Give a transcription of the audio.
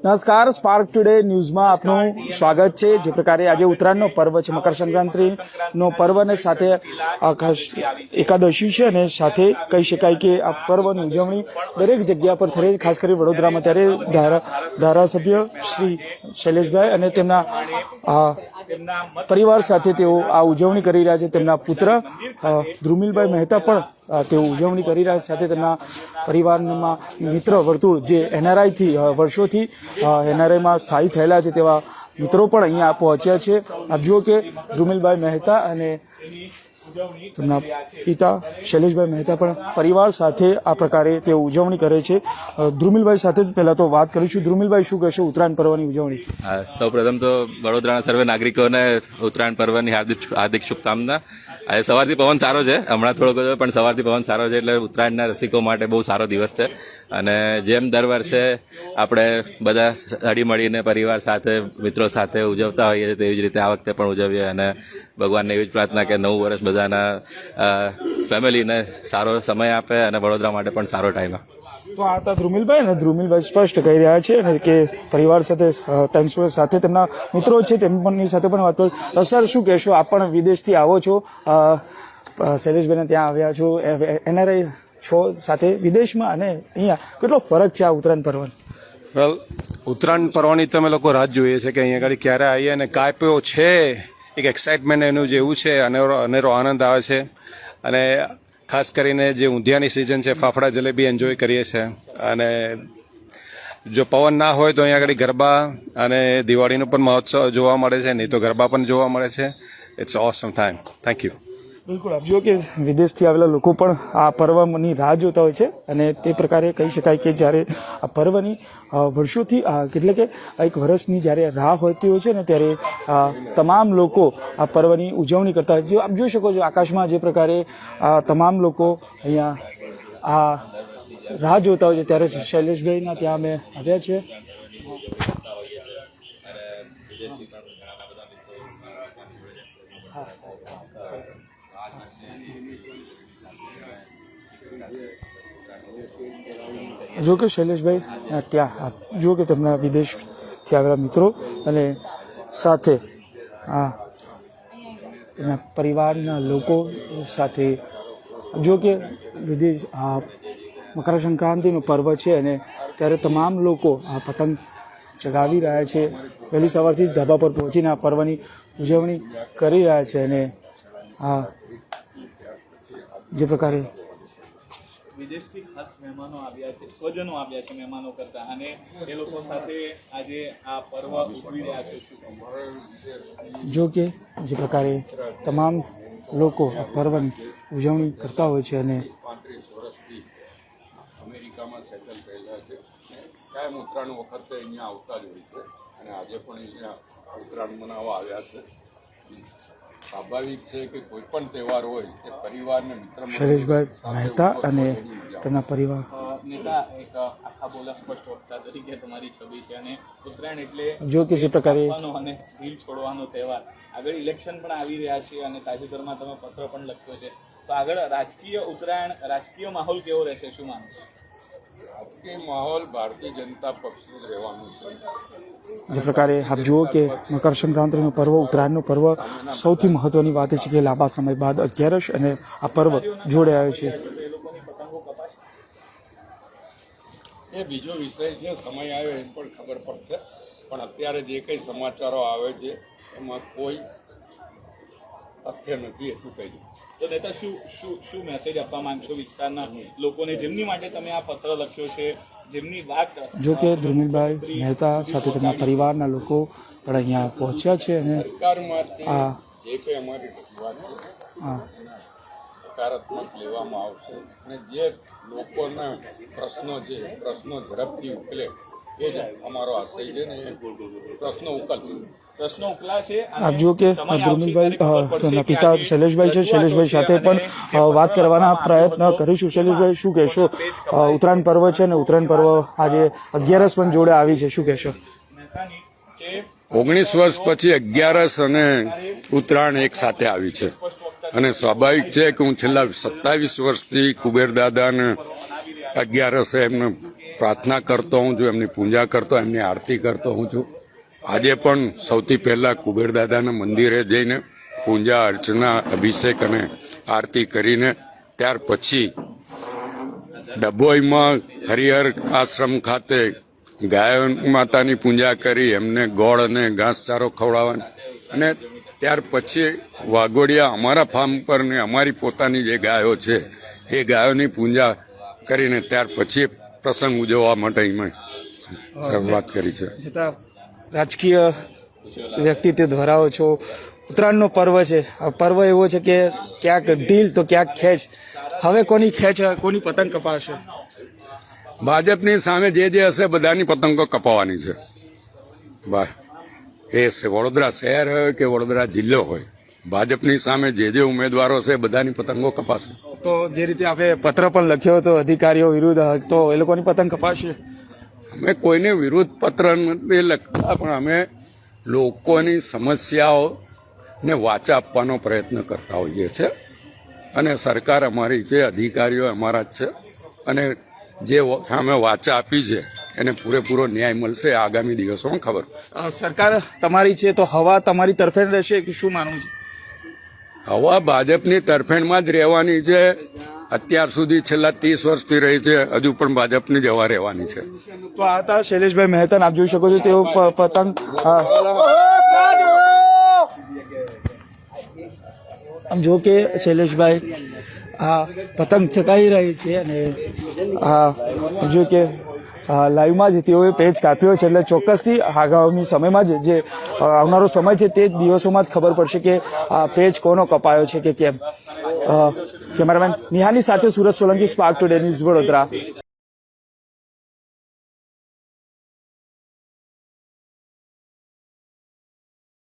નમસ્કાર, spark today ન્યૂઝમાં આપનું સ્વાગત છે। જે પ્રકારે આજે ઉત્તરાયણનો પર્વ છે, મકર સંક્રાંતિનો પર્વ અને સાથે ખાસ એકાદશી છે અને સાથે કહી શકાય કે આ પર્વની ઉજવણી દરેક જગ્યા પર થઈ રહી છે, ખાસ કરી વડોદરામાં। ત્યારે ધારાસભ્ય શ્રી શૈલેષભાઈ અને તેમના પરિવાર સાથે તેઓ આ ઉજવણી કરી રહ્યા છે। તેમના પુત્ર ધ્રુમિલભાઈ મહેતા પણ તેઓ ઉજવણી કરી રહ્યા છે, સાથે તેમના પરિવારમાં મિત્ર વર્તુળ જે એનઆરઆઈથી વર્ષોથી એનઆરઆઈમાં સ્થાયી થયેલા છે તેવા મિત્રો પણ અહીંયા પહોંચ્યા છે। આપ જુઓ કે ધ્રુમિલભાઈ મહેતા અને તેમના પિતા શૈલેષભાઈ મહેતા પણ પરિવાર સાથે આ પ્રકારે તેઓ ઉજવણી કરે છે। ધ્રુમિલભાઈ સાથે જ પહેલાં તો વાત કરીશું। ધ્રુમિલભાઈ, શું કહેશો ઉત્તરાયણ પર્વની ઉજવણી? સૌ પ્રથમ તો વડોદરાના સર્વે નાગરિકોને ઉત્તરાયણ પર્વની હાર્દિક શુભકામના। આજે સવારથી પવન સારો છે, હમણાં થોડોક જ પણ સવારથી પવન સારો છે, એટલે ઉત્તરાયણના રસિકો માટે બહુ સારો દિવસ છે। અને જેમ દર વર્ષે આપણે બધા હળી મળીને પરિવાર સાથે મિત્રો સાથે ઉજવતા હોઈએ તેવી જ રીતે આ વખતે પણ ઉજવીએ અને ભગવાનને એવી જ પ્રાર્થના કે નવું વર્ષ બધાના ફેમિલીને સારો સમય આપે અને વડોદરા માટે પણ સારો ટાઈમ આપે। તો આ હતા ધ્રુમિલભાઈ, અને ધ્રુમિલભાઈ સ્પષ્ટ કહી રહ્યા છે અને કે પરિવાર સાથે ટાઈમ સ્પેન્ડ સાથે તેમના મિત્રો છે તેમની સાથે પણ વાત કરી। સર, શું કહેશો? આપ પણ વિદેશથી આવો છો, શૈલેષભાઈને ત્યાં આવ્યા છો, એનઆરઆઈ છો સાથે વિદેશમાં, અને અહીંયા કેટલો ફરક છે આ ઉત્તરાયણ પર્વનો? વેલ, ઉત્તરાયણ પર્વની તમે લોકો રાહ જોઈએ છે કે અહીંયા આગળ ક્યારે આવીએ અને કાપ્યો છે એક એક્સાઇટમેન્ટ એનું જેવું છે, અનેરો આનંદ આવે છે। અને ખાસ કરીને જે ઊંધિયાની સિઝન છે, ફાફડા જલેબી એન્જોય કરીએ છીએ। અને જો પવન ના હોય તો અહીંયા આગળ ગરબા અને દિવાળીનો પણ મહોત્સવ જોવા મળે છે, નહીં તો ગરબા પણ જોવા મળે છે। It's awesome time. Thank you. બિલકુલ, આપ જુઓ કે વિદેશથી આવેલા લોકો પણ આ પર્વની રાહ જોતા હોય છે, અને તે પ્રકારે કહી શકાય કે જ્યારે આ પર્વની વર્ષોથી એટલે કે એક વર્ષની જ્યારે રાહ હોતી હોય છે ને, ત્યારે તમામ લોકો આ પર્વની ઉજવણી કરતા હોય છે। આપ જોઈ શકો છો આકાશમાં જે પ્રકારે તમામ લોકો અહીંયા આ રાહ જોતા હોય છે, ત્યારે શૈલેષભાઈના ત્યાં અમે આવ્યા છે। જો કે શૈલેષભાઈ ત્યાં જુઓ કે તેમના વિદેશથી આવેલા મિત્રો અને સાથે તેમના પરિવારના લોકો સાથે જો કે વિદેશ મકર સંક્રાંતિનું પર્વ છે, અને ત્યારે તમામ લોકો આ પતંગ ચગાવી રહ્યા છે। વહેલી સવારથી ધાબા પર પહોંચીને આ પર્વની ઉજવણી કરી રહ્યા છે, અને આ જે પ્રકારે વિદેશથી ખાસ મહેમાનો આવ્યા છે, સ્વજનો આવ્યા છે મહેમાનો કરતા, અને એ લોકો સાથે આજે આ પર્વ ઉજવી રહ્યા છે। જો કે જે પ્રકારે તમામ લોકો આ પર્વની ઉજવણી કરતા હોય છે, અને 35 વર્ષથી અમેરિકામાં સેટલ થયેલા છે, કાયમ ઉત્તરાયણ વખતે અહીંયા આવતા જ હોય છે, અને આજે પણ અહીંયા ઉત્તરાયણ મનાવવા આવ્યા છે। સ્વાભાવિક છે કે કોઈ પણ તહેવાર હોય કે પરિવારને મિત્ર શૈલેષભાઈ મહેતા અને તેમના પરિવાર નેતા એક આખા બોલા સ્પષ્ટ વક્તા તરીકે તમારી છબી છે, અને ઉત્તરાયણ એટલે જો કે જે પ્રકારે અને દિલ છોડવાનો તહેવાર। આગળ ઇલેક્શન પણ આવી રહ્યા છે, અને તાજેતરમાં તમે પત્ર પણ લખ્યો છે, તો આગળ રાજકીય ઉત્તરાયણ, રાજકીય માહોલ કેવો રહેશે, શું માનો છો? રાજકીય માહોલ ભારતીય જનતા પક્ષનું જ રહેવાનું છે। જે પ્રકારે આપ જુઓ કે મકર સંક્રાંતિનો પર્વ, ઉત્તરાયણનો પર્વ, સૌથી મહત્વની વાત છે કે લાંબા સમય બાદ 11 અને આ પર્વ જોડે આવ્યો છે। એ બીજો વિષય છે, સમય આવ્યો એમ પણ ખબર પડશે, પણ અત્યારે જે કંઈ સમાચારો આવે છે એમાં કોઈ તથ્ય નથી, એટલું કહી દઉં। તો નેતા, શું મેસેજ આપવા માંગશો વિસ્તારના લોકોને, જેમની માટે તમે આ પત્ર લખ્યો છે, જેમની વાત? જો કે ધ્રુમિલભાઈ મહેતા સાથે તેમના પરિવારના લોકો પણ અહીંયા પહોંચ્યા છે, અને સરકારમાંથી જે કંઈ અમારી રજૂઆત છે સકારાત્મક લેવામાં આવશે, અને જે લોકોના પ્રશ્નો છે પ્રશ્નો ઝડપથી ઉકેલે એ જ અમારો આશય છે, ને એ પ્રશ્નો ઉકેલશે। પ્રશ્નો ઉકલાશે। આપ જુઓ કે ધ્રુમિલભાઈ તેમના પિતા શૈલેષભાઈ છે, શૈલેષભાઈ સાથે પણ વાત કરવાના પ્રયત્ન કરીશું। શૈલેષભાઈ, શું કહેશો? ઉત્તરાયણ પર્વ છે, ને ઉત્તરાયણ પર્વ આજે 11 પણ જોડે આવી છે, શું કહેશો? 19 વર્ષ પછી 11 અને ઉત્તરાયણ એક સાથે આવી છે, અને સ્વાભાવિક છે કે હું છેલ્લા 27 વર્ષથી કુબેર દાદાને 11 એમને પ્રાર્થના કરતો હું છું, એમની પૂજા કરતો, એમની આરતી કરતો હું છું. આજે પણ સૌથી પહેલાં કુબેર દાદાના મંદિરે જઈને પૂજા અર્ચના અભિષેક અને આરતી કરીને ત્યાર પછી ડભોઈમાં હરિહર આશ્રમ ખાતે ગાય માતાની પૂજા કરી એમને ગોળ અને ઘાસચારો ખવડાવવાનો અને ત્યાર પછી વાઘોડિયા અમારા ફાર્મ પર ને અમારી પોતાની જે ગાયો છે એ ગાયોની પૂજા કરીને ત્યાર પછી પ્રસંગ ઉજવવા માટે અહીં શરૂઆત કરી છે. છતાં રાજકીય વ્યક્તિત્વ ધરાવો છો. ઉત્તરાયણનો પર્વ છે. આ પર્વ એવો છે કે ક્યાંક ઢીલ તો ક્યાંક ખેંચ. હવે કોની ખેંચ, કોની પતંગ કપાશે? ભાજપની સામે જે હશે બધાની પતંગો કપાવવાની છે. બા એ વડોદરા શહેર હોય કે વડોદરા જિલ્લો હોય, ભાજપની સામે જે ઉમેદવારો છે બધાની પતંગો કપાશે. તો જે રીતે આપણે પત્ર પણ લખ્યો હતો અધિકારીઓ વિરુદ્ધ, તો એ લોકોની પતંગ કપાશે? અમે કોઈને વિરુદ્ધ પત્ર નથી લખતા, પણ અમે લોકોની સમસ્યાઓને વાચા આપવાનો પ્રયત્ન કરતા હોઈએ છીએ. અને સરકાર અમારી છે, અધિકારીઓ અમારા જ છે, અને જે અમે વાચા આપી છે એને પૂરેપૂરો ન્યાય મળશે આગામી દિવસોમાં ખબર. સરકાર તમારી છે તો હવા તમારી તરફેણ રહેશે કે શું માનવું છે? હવા ભાજપની તરફેણમાં જ રહેવાની છે. અત્યાર સુધી છેલ્લા 30 વર્ષથી રહી છે, હજુ પણ ભાજપની જ હવા રહેવાની છે. તો આ હતા શૈલેષભાઈ મહેતા. આપ જોઈ શકો છો તેઓ પતંગ આમ જો કે શૈલેષભાઈ આ પતંગ ચકાઈ રહી છે અને જો કે લાઈવમાં જ તેઓએ પેજ કાપ્યો છે. એટલે ચોક્કસથી આગામી સમયમાં જ જે આવનારો સમય છે તે જ દિવસોમાં જ ખબર પડશે કે આ પેજ કોનો કપાયો છે કે કેમ. કેમેરામેન નિહાની સાથે Surat Solanki, spark today news, Vadodara.